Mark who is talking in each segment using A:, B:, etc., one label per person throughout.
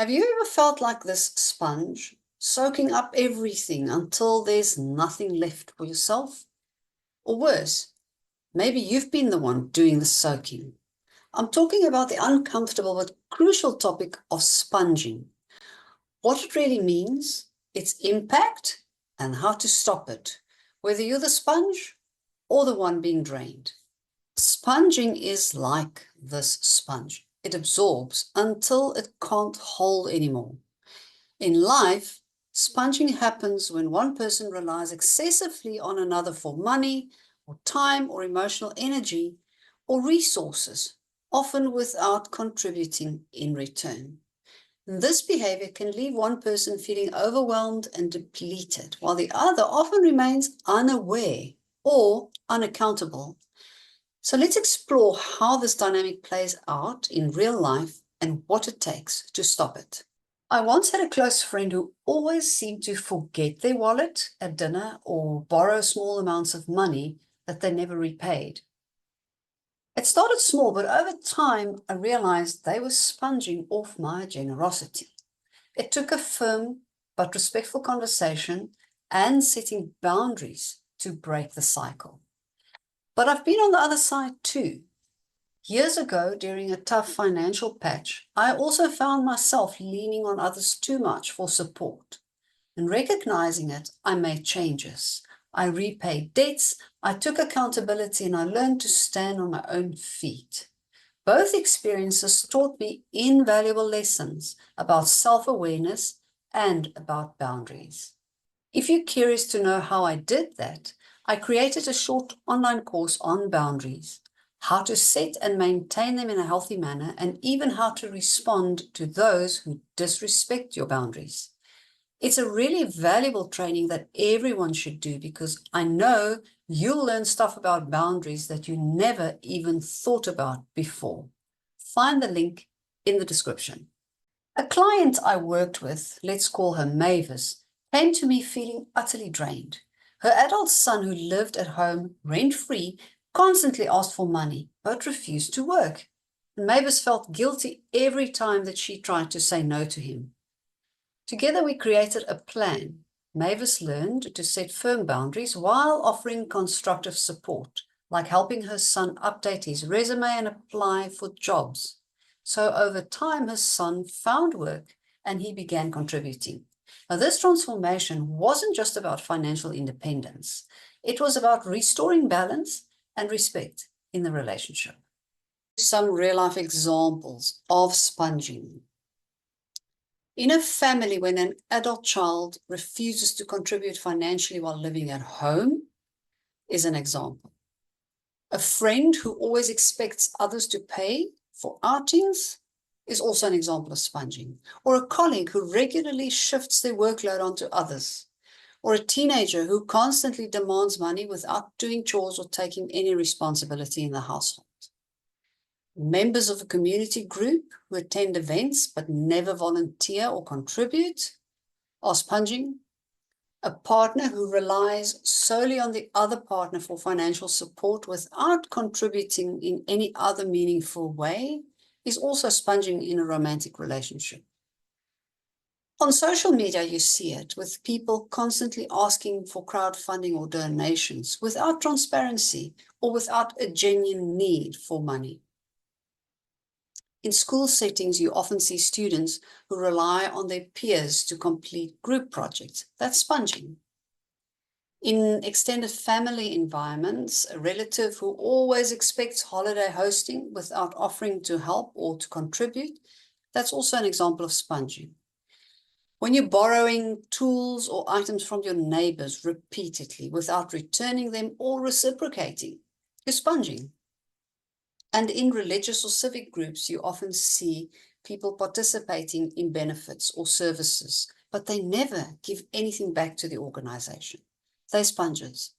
A: Have you ever felt like this sponge, soaking up everything until there's nothing left for yourself? Or worse, maybe you've been the one doing the soaking. I'm talking about the uncomfortable but crucial topic of sponging. What it really means, its impact, and how to stop it, whether you're the sponge or the one being drained. Sponging is like this sponge. It absorbs until it can't hold anymore. In life, sponging happens when one person relies excessively on another for money, or time, or emotional energy, or resources, often without contributing in return. This behavior can leave one person feeling overwhelmed and depleted, while the other often remains unaware or unaccountable. So let's explore how this dynamic plays out in real life and what it takes to stop it. I once had a close friend who always seemed to forget their wallet at dinner or borrow small amounts of money that they never repaid. It started small, but over time I realized they were sponging off my generosity. It took a firm but respectful conversation and setting boundaries to break the cycle. But I've been on the other side too. Years ago, during a tough financial patch, I also found myself leaning on others too much for support. And recognizing it, I made changes. I repaid debts, I took accountability, and I learned to stand on my own feet. Both experiences taught me invaluable lessons about self-awareness and about boundaries. If you're curious to know how I did that, I created a short online course on boundaries, how to set and maintain them in a healthy manner, and even how to respond to those who disrespect your boundaries. It's a really valuable training that everyone should do because I know you'll learn stuff about boundaries that you never even thought about before. Find the link in the description. A client I worked with, let's call her Mavis, came to me feeling utterly drained. Her adult son, who lived at home rent-free, constantly asked for money but refused to work. Mavis felt guilty every time that she tried to say no to him. Together we created a plan. Mavis learned to set firm boundaries while offering constructive support, like helping her son update his resume and apply for jobs. So over time, her son found work and he began contributing. Now, this transformation wasn't just about financial independence. It was about restoring balance and respect in the relationship. Some real-life examples of sponging. In a family, when an adult child refuses to contribute financially while living at home is an example. A friend who always expects others to pay for outings is also an example of sponging. Or a colleague who regularly shifts their workload onto others. Or a teenager who constantly demands money without doing chores or taking any responsibility in the household. Members of a community group who attend events but never volunteer or contribute are sponging. A partner who relies solely on the other partner for financial support without contributing in any other meaningful way is also sponging in a romantic relationship. On social media, you see it with people constantly asking for crowdfunding or donations without transparency or without a genuine need for money. In school settings, you often see students who rely on their peers to complete group projects. That's sponging. In extended family environments, a relative who always expects holiday hosting without offering to help or to contribute, that's also an example of sponging. When you're borrowing tools or items from your neighbors repeatedly without returning them or reciprocating, you're sponging. And in religious or civic groups, you often see people participating in benefits or services, but they never give anything back to the organization. They're sponges.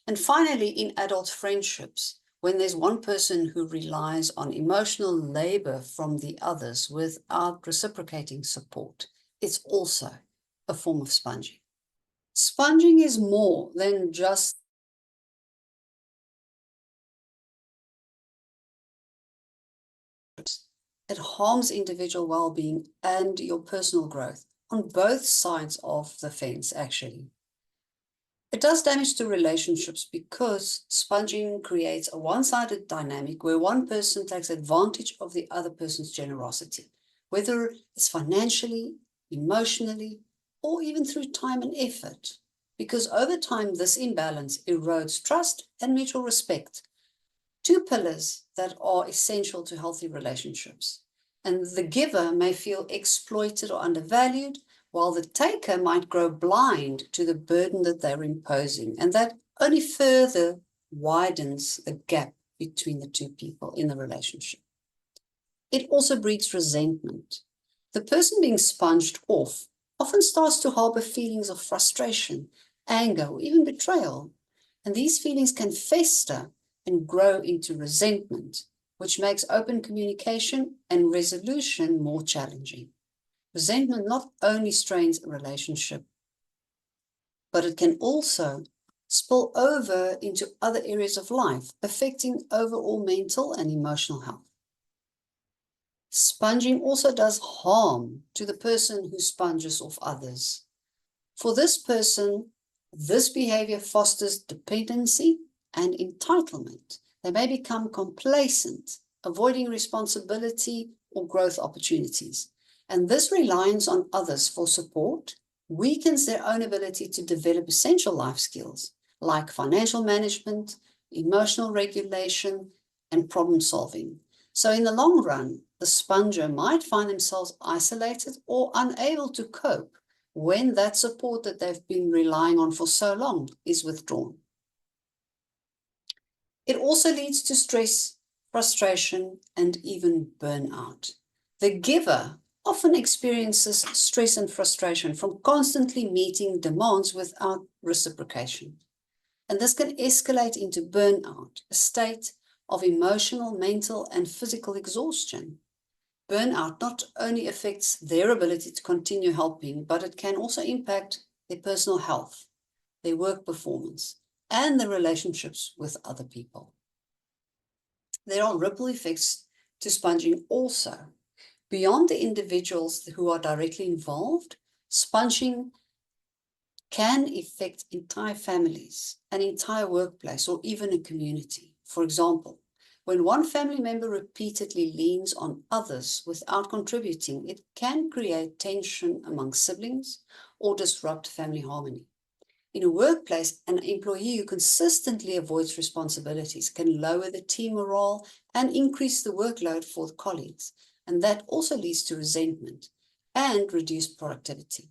A: And finally, in adult friendships, when there's one person who relies on emotional labor from the others without reciprocating support, it's also a form of sponging. Sponging is more than just it harms individual well-being and your personal growth on both sides of the fence, actually. It does damage to relationships because sponging creates a one-sided dynamic where one person takes advantage of the other person's generosity, whether it's financially, emotionally, or even through time and effort. Because over time, this imbalance erodes trust and mutual respect, two pillars that are essential to healthy relationships. And the giver may feel exploited or undervalued, while the taker might grow blind to the burden that they're imposing. And that only further widens the gap between the two people in the relationship. It also breeds resentment. The person being sponged off often starts to harbor feelings of frustration, anger, or even betrayal. And these feelings can fester and grow into resentment, which makes open communication and resolution more challenging. Resentment not only strains a relationship, but it can also spill over into other areas of life, affecting overall mental and emotional health. Sponging also does harm to the person who sponges off others. For this person, this behavior fosters dependency and entitlement. They may become complacent, avoiding responsibility or growth opportunities. And this reliance on others for support weakens their own ability to develop essential life skills like financial management, emotional regulation, and problem solving. So in the long run, the sponger might find themselves isolated or unable to cope when that support that they've been relying on for so long is withdrawn. It also leads to stress, frustration, and even burnout. The giver often experiences stress and frustration from constantly meeting demands without reciprocation. And this can escalate into burnout, a state of emotional, mental, and physical exhaustion. Burnout not only affects their ability to continue helping, but it can also impact their personal health, their work performance, and their relationships with other people. There are ripple effects to sponging also. Beyond the individuals who are directly involved, sponging can affect entire families, an entire workplace, or even a community. For example, when one family member repeatedly leans on others without contributing, it can create tension among siblings or disrupt family harmony. In a workplace, an employee who consistently avoids responsibilities can lower the team morale and increase the workload for the colleagues, and that also leads to resentment and reduced productivity.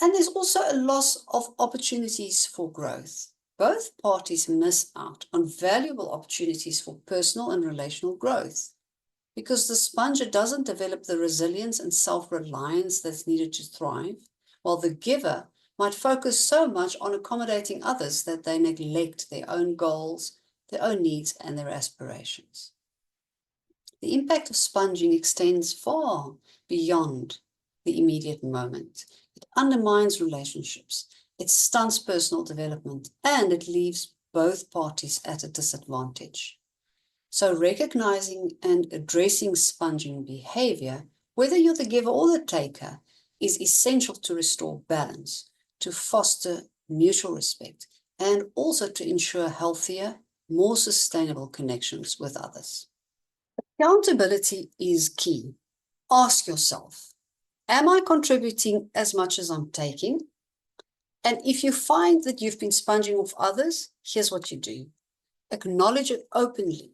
A: And there's also a loss of opportunities for growth. Both parties miss out on valuable opportunities for personal and relational growth because the sponger doesn't develop the resilience and self-reliance that's needed to thrive, while the giver might focus so much on accommodating others that they neglect their own goals, their own needs, and their aspirations. The impact of sponging extends far beyond the immediate moment. It undermines relationships, it stunts personal development, and it leaves both parties at a disadvantage. So recognizing and addressing sponging behavior, whether you're the giver or the taker, is essential to restore balance, to foster mutual respect, and also to ensure healthier, more sustainable connections with others. Accountability is key. Ask yourself, am I contributing as much as I'm taking? And if you find that you've been sponging off others, here's what you do. Acknowledge it openly,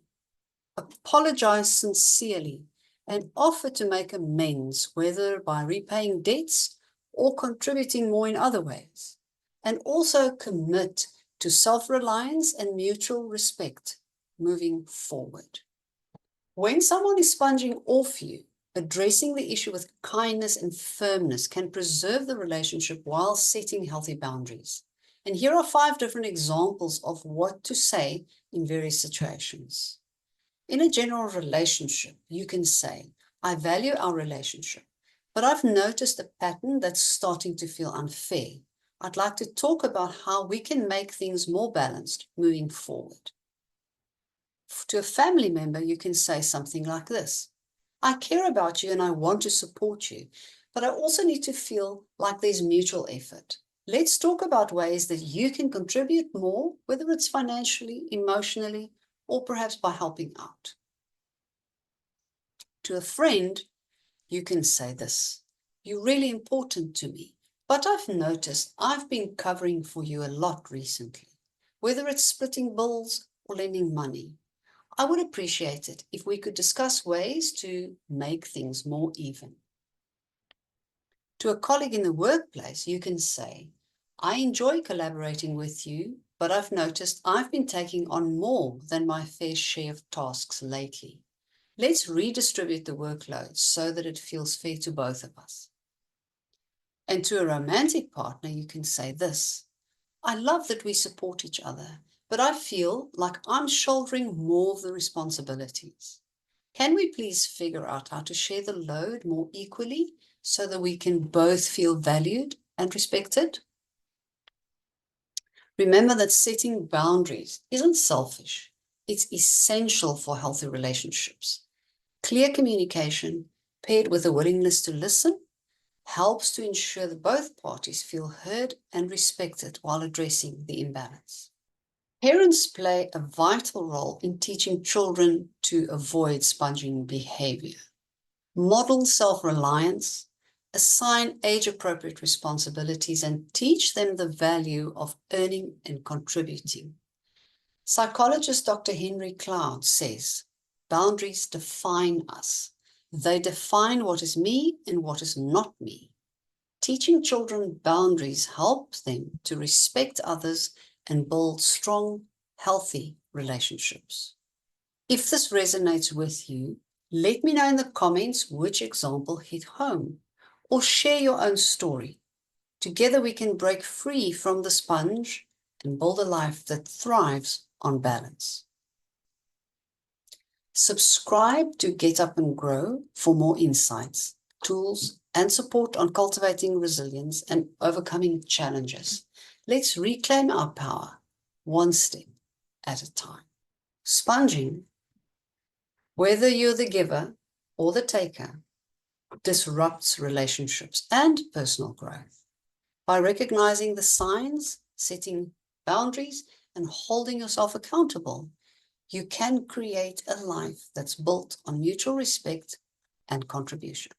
A: apologize sincerely, and offer to make amends, whether by repaying debts or contributing more in other ways. And also commit to self-reliance and mutual respect moving forward. When someone is sponging off you, addressing the issue with kindness and firmness can preserve the relationship while setting healthy boundaries. And here are 5 different examples of what to say in various situations. In a general relationship, you can say, I value our relationship, but I've noticed a pattern that's starting to feel unfair. I'd like to talk about how we can make things more balanced moving forward. To a family member, you can say something like this. I care about you and I want to support you, but I also need to feel like there's mutual effort. Let's talk about ways that you can contribute more, whether it's financially, emotionally, or perhaps by helping out. To a friend, you can say this: "You're really important to me, but I've noticed I've been covering for you a lot recently, whether it's splitting bills or lending money. I would appreciate it if we could discuss ways to make things more even." To a colleague in the workplace, you can say, "I enjoy collaborating with you, but I've noticed I've been taking on more than my fair share of tasks lately. Let's redistribute the workload so that it feels fair to both of us." And to a romantic partner, you can say this: "I love that we support each other, but I feel like I'm shouldering more of the responsibilities. Can we please figure out how to share the load more equally so that we can both feel valued and respected?" Remember that setting boundaries isn't selfish. It's essential for healthy relationships. Clear communication, paired with a willingness to listen, helps to ensure that both parties feel heard and respected while addressing the imbalance. Parents play a vital role in teaching children to avoid sponging behavior. Model self-reliance, assign age-appropriate responsibilities, and teach them the value of earning and contributing. Psychologist Dr. Henry Cloud says, "Boundaries define us. They define what is me and what is not me." Teaching children boundaries helps them to respect others and build strong, healthy relationships. If this resonates with you, let me know in the comments which example hit home, or share your own story. Together we can break free from the sponge and build a life that thrives on balance. Subscribe to Get Up and Grow for more insights, tools, and support on cultivating resilience and overcoming challenges. Let's reclaim our power, one step at a time. Sponging, whether you're the giver or the taker, disrupts relationships and personal growth. By recognizing the signs, setting boundaries, and holding yourself accountable, you can create a life that's built on mutual respect and contribution.